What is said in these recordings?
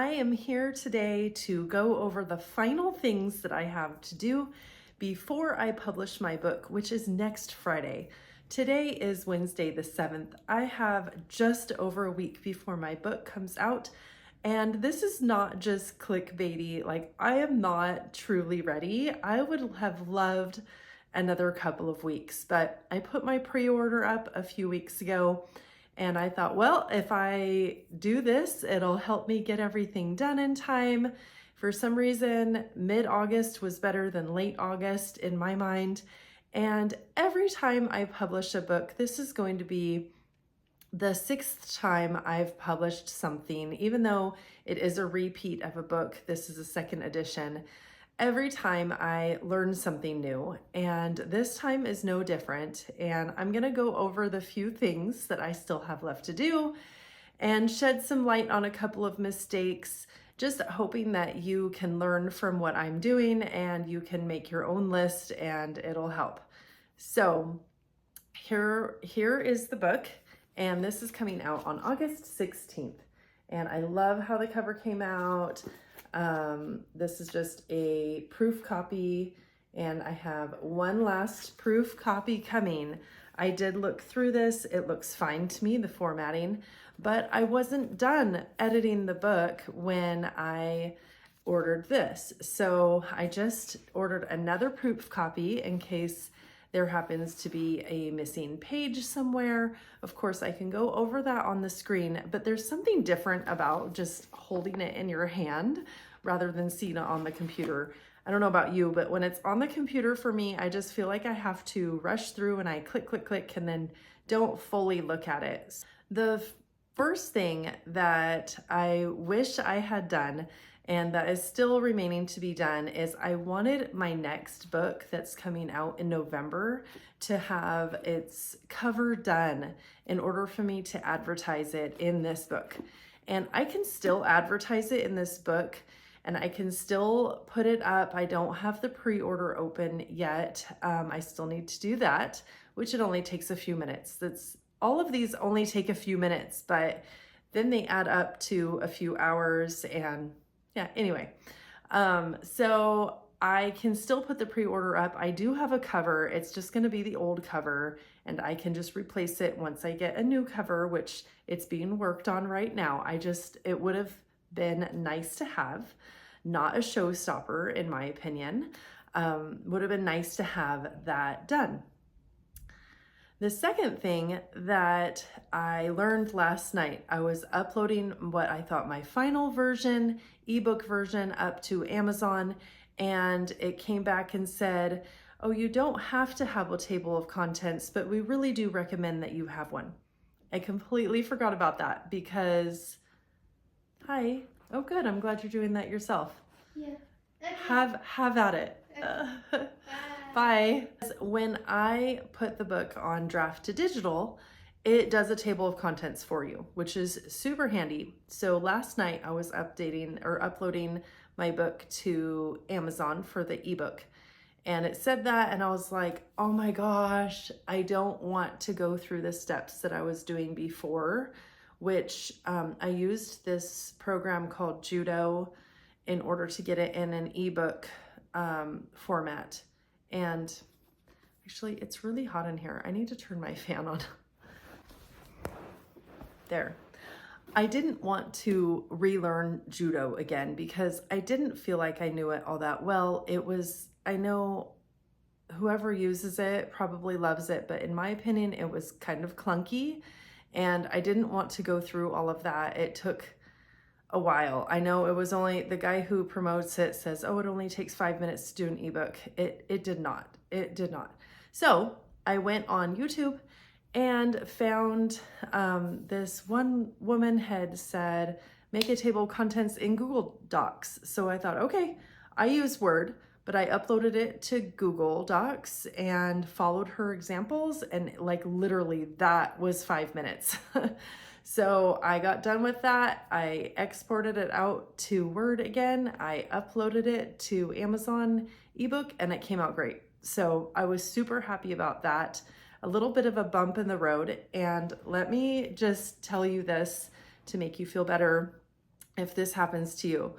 I am here today to go over the final things that I have to do before I publish my book, which is next Friday. Today is Wednesday the 7th. I have just over a week before my book comes out, and this is not just clickbaity. Like, I am not truly ready. I would have loved another couple of weeks, but I put my pre-order up a few weeks ago. And I thought, well, if I do this, it'll help me get everything done in time. For some reason, mid-August was better than late August in my mind. And every time I publish a book, this is going to be the sixth time I've published something, even though it is a repeat of a book. This is a second edition. Every time I learn something new, and this time is no different. And I'm gonna go over the few things that I still have left to do and shed some light on a couple of mistakes, just hoping that you can learn from what I'm doing and you can make your own list and it'll help. So here is the book, and this is coming out on August 16th. And I love how the cover came out. This is just a proof copy, and I have one last proof copy coming. I did look through this. It looks fine to me, the formatting, but I wasn't done editing the book when I ordered this. So I just ordered another proof copy in case there happens to be a missing page somewhere. Of course, I can go over that on the screen, but there's something different about just holding it in your hand rather than seeing it on the computer. I don't know about you, but when it's on the computer for me, I just feel like I have to rush through and I click, click, click, and then don't fully look at it. The first thing that I wish I had done, and that is still remaining to be done, is I wanted my next book that's coming out in November to have its cover done in order for me to advertise it in this book. And I can still advertise it in this book, and I can still put it up. I don't have the pre-order open yet. I still need to do that, which it only takes a few minutes. All of these only take a few minutes, but then they add up to a few hours, and yeah, anyway. So I can still put the pre-order up. I do have a cover. It's just gonna be the old cover, and I can just replace it once I get a new cover, which it's being worked on right now. It would have been nice to have, not a showstopper in my opinion. Would have been nice to have that done. The second thing that I learned last night, I was uploading what I thought my final version, ebook version, up to Amazon, and it came back and said, oh, you don't have to have a table of contents, but we really do recommend that you have one. I completely forgot about that because, hi, oh good, I'm glad you're doing that yourself. Yeah. Okay. Have at it. Okay. Bye. When I put the book on draft to digital, it does a table of contents for you, which is super handy. So last night I was uploading my book to Amazon for the ebook, and it said that, and I was like, oh my gosh, I don't want to go through the steps that I was doing before, which I used this program called Judo in order to get it in an ebook format. And actually, it's really hot in here. I need to turn my fan on. There. I didn't want to relearn judo again because I didn't feel like I knew it all that well. I know whoever uses it probably loves it, but in my opinion, it was kind of clunky, and I didn't want to go through all of that. It took a while. I know it was only, the guy who promotes it says, oh, it only takes 5 minutes to do an ebook. It did not. It did not. So I went on YouTube and found this one woman had said, make a table of contents in Google Docs. So I thought, okay, I use Word, but I uploaded it to Google Docs and followed her examples, and like literally that was 5 minutes. So I got done with that. I exported it out to Word again. I uploaded it to Amazon ebook, and it came out great. So I was super happy about that. A little bit of a bump in the road. And let me just tell you this to make you feel better. if this happens to you.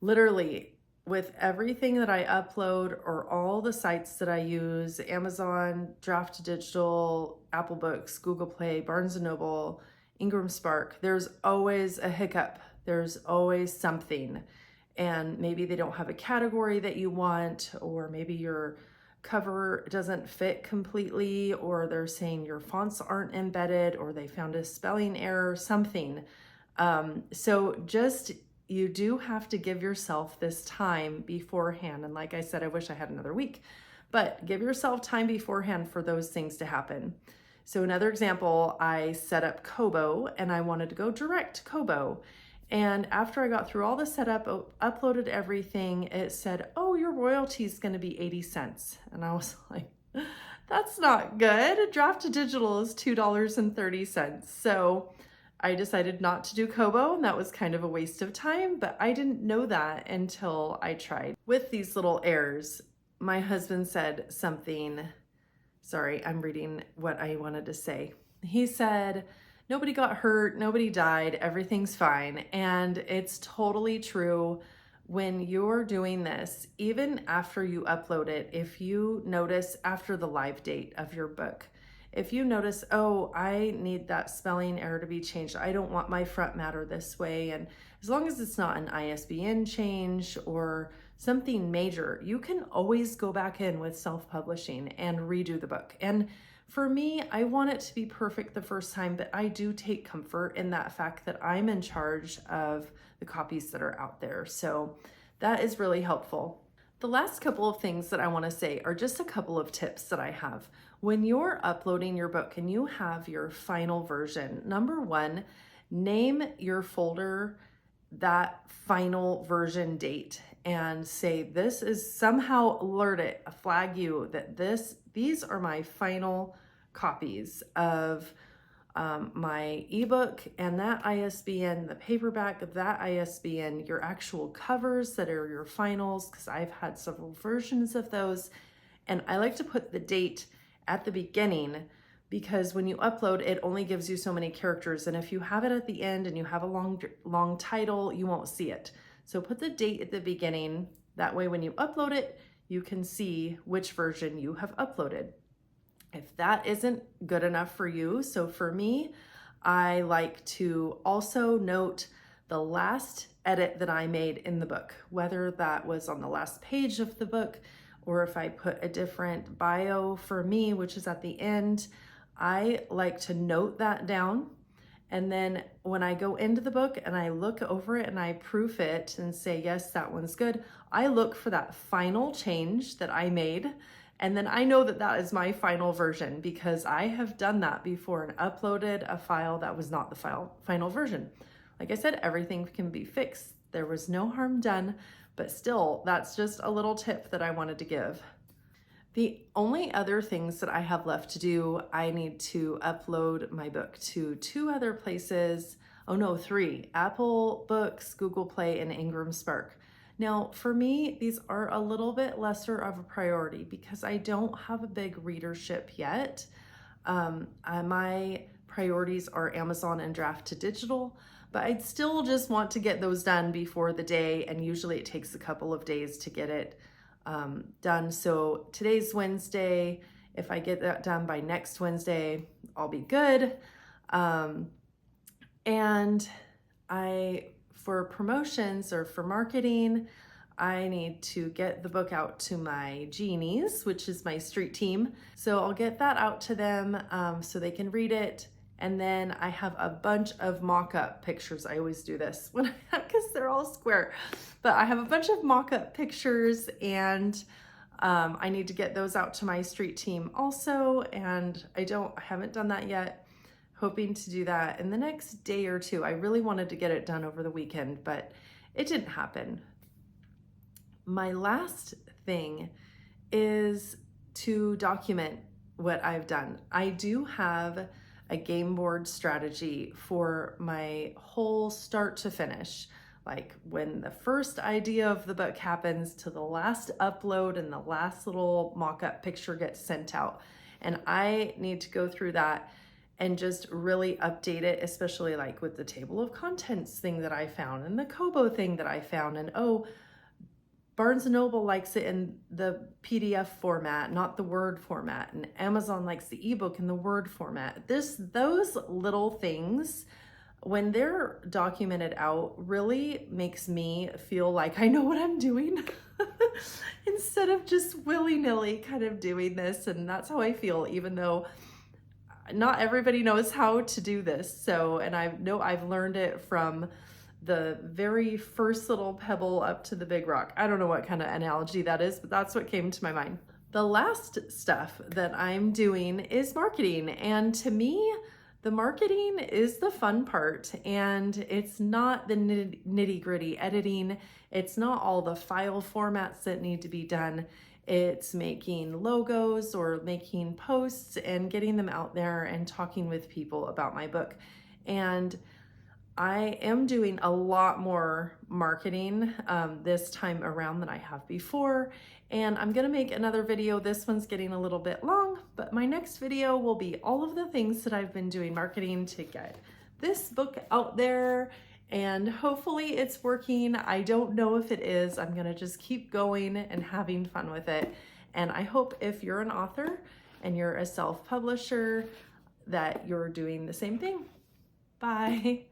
Literally, with everything that I upload or all the sites that I use, Amazon, Draft to Digital, Apple Books, Google Play, Barnes & Noble, Ingram Spark, there's always a hiccup. There's always something. And maybe they don't have a category that you want, or maybe your cover doesn't fit completely, or they're saying your fonts aren't embedded, or they found a spelling error, something. So just, you do have to give yourself this time beforehand. And like I said, I wish I had another week, but give yourself time beforehand for those things to happen. So another example, I set up Kobo and I wanted to go direct to Kobo. And after I got through all the setup, uploaded everything, it said, oh, your royalty is going to be 80 cents. And I was like, that's not good. Draft to Digital is $2.30. So I decided not to do Kobo, and that was kind of a waste of time, but I didn't know that until I tried. With these little errors, my husband said something, sorry, I'm reading what I wanted to say. He said, nobody got hurt, nobody died, everything's fine. And it's totally true. When you're doing this, even after you upload it, if you notice after the live date of your book, if you notice, oh, I need that spelling error to be changed, I don't want my front matter this way, and as long as it's not an ISBN change or something major, you can always go back in with self-publishing and redo the book. And for me, I want it to be perfect the first time, but I do take comfort in that fact that I'm in charge of the copies that are out there. So that is really helpful. The last couple of things that I want to say are just a couple of tips that I have. When you're uploading your book and you have your final version, number one, name your folder that final version date and say, this is, somehow alert it, flag you that these are my final copies of my ebook, and that ISBN, the paperback of that ISBN, your actual covers that are your finals, because I've had several versions of those. And I like to put the date at the beginning, because when you upload, it only gives you so many characters. And if you have it at the end and you have a long title, you won't see it. So put the date at the beginning. That way, when you upload it, you can see which version you have uploaded. If that isn't good enough for you, so for me, I like to also note the last edit that I made in the book, whether that was on the last page of the book, or if I put a different bio for me, which is at the end. I like to note that down. And then when I go into the book and I look over it and I proof it and say, yes, that one's good, I look for that final change that I made. And then I know that that is my final version, because I have done that before and uploaded a file that was not the final version. Like I said, everything can be fixed. There was no harm done, but still, that's just a little tip that I wanted to give. The only other things that I have left to do, I need to upload my book to 2 other places. Oh no, 3, Apple Books, Google Play, and Ingram Spark. Now, for me, these are a little bit lesser of a priority because I don't have a big readership yet. My priorities are Amazon and Draft to Digital, but I'd still just want to get those done before the day, and usually it takes a couple of days to get it done. So today's Wednesday. If I get that done by next Wednesday, I'll be good. And for promotions or for marketing, I need to get the book out to my Jeanies, which is my street team. So I'll get that out to them so they can read it. And then I have a bunch of mock-up pictures. I always do this because they're all square. But I have a bunch of mock-up pictures, and I need to get those out to my street team also. And I haven't done that yet. Hoping to do that in the next day or 2. I really wanted to get it done over the weekend, but it didn't happen. My last thing is to document what I've done. I do have a game board strategy for my whole start to finish. Like when the first idea of the book happens to the last upload and the last little mock-up picture gets sent out. And I need to go through that and just really update it, especially like with the table of contents thing that I found and the Kobo thing that I found. And oh, Barnes & Noble likes it in the PDF format, not the Word format. And Amazon likes the ebook in the Word format. Those little things, when they're documented out, really makes me feel like I know what I'm doing instead of just willy-nilly kind of doing this. And that's how I feel, even though not everybody knows how to do this. So, and I know I've learned it from the very first little pebble up to the big rock. I don't know what kind of analogy that is, but that's what came to my mind. The last stuff that I'm doing is marketing. And to me, the marketing is the fun part, and it's not the nitty-gritty editing. It's not all the file formats that need to be done. It's making logos or making posts and getting them out there and talking with people about my book. And I am doing a lot more marketing this time around than I have before, and I'm gonna make another video. This one's getting a little bit long, but my next video will be all of the things that I've been doing marketing to get this book out there, and hopefully it's working. I don't know if it is. I'm gonna just keep going and having fun with it, and I hope if you're an author and you're a self-publisher that you're doing the same thing. Bye.